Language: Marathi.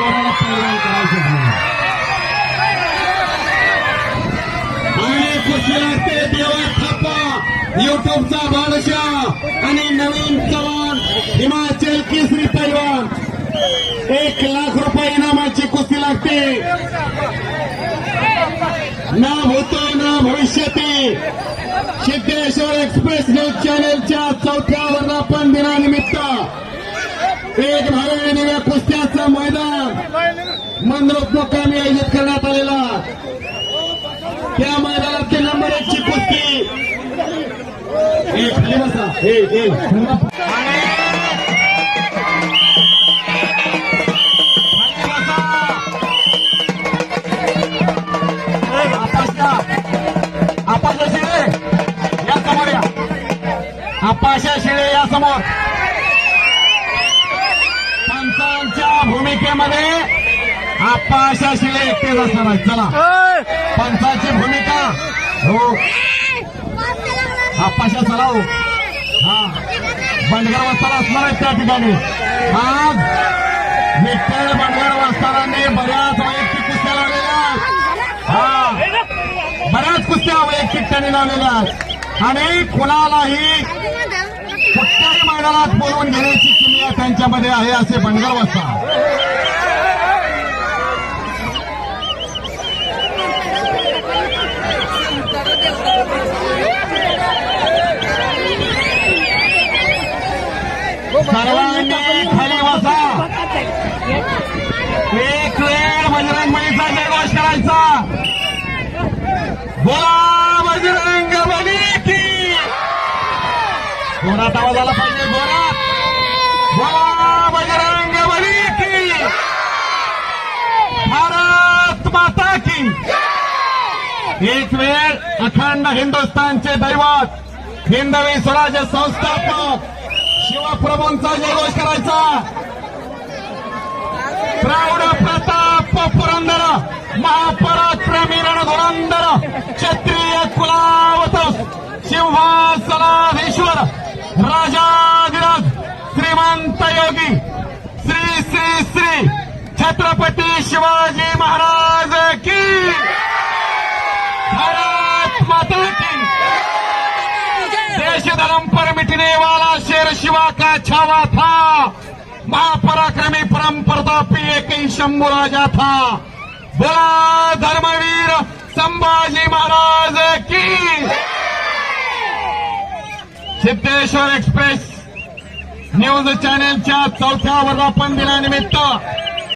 कोणाला पैलवान करायचं नाही. आणि कुस्ती लागते देवा थापा युट्यूबचा बादशाह आणि नवीन चव्हाण हिमाचल केसरी पैलवान. 1,00,000 रुपये इनामाची कुस्ती लागते. ना भूतो ना भविष्यती. सिद्धेश्वर एक्सप्रेस न्यूज चॅनेलच्या 4थ्या वर्धापन दिनानिमित्त एक भारतीय दिव्या कुस्त्याचं मैदान मंद्रुप मुक्कामी आयोजित करण्यात आलेला. त्या मैदानात नंबर 1 ची कुस्ती आपाशा शिळे या समोर. पंचांच्या भूमिकेमध्ये आपाशा शिळे एकटेच असणार आहेत. चला पंचांची भूमिका हो आपाशा चलाव. हा बंडगर वास्ताला असणार आहेत त्या ठिकाणी. आज विठ्ठल बंडगर वास्तारांनी बऱ्याच वैयक्तिक कुस्त्या लावलेल्या. हा बऱ्याच कुस्त्या वैयक्तिक त्यांनी लावलेल्या आणि कुणालाही कुठल्याही मैदानात बोलवून घेण्याची किमया त्यांच्यामध्ये आहे असे बंडगर वास्ता. सर्वांनी खाली बसा. एक वेळ बजरंगबलीचा जयघोष करायचा. बोला बजरंगबली की. जोरात आवाज आला पाहिजे. जोरात बोला बजरंगबली की. भारत माता की. एक वेळ अखंड हिंदुस्थानचे दैवत हिंदवी स्वराज्य संस्थापक शिवप्रभूंचा जयघोष करायचा. प्रौढ प्रताप पुरंदर महापराक्रमी रणधुरंदर क्षत्रिय कुलावत सिंहासनाधीश्वर राजाधिराज श्रीमंत योगी श्री श्री श्री छत्रपती शिवाजी महाराज की. भारत माता की. देश धर्म पर मिटने वाला शेर शिवा का छावा था. महापराक्रमी परम प्रतापी एक ही शंभू राजा था. बोला धर्मवीर संभाजी महाराज की. सिद्धेश्वर एक्सप्रेस न्यूज चॅनेलच्या 4थ्या वर्धापन दिनानिमित्त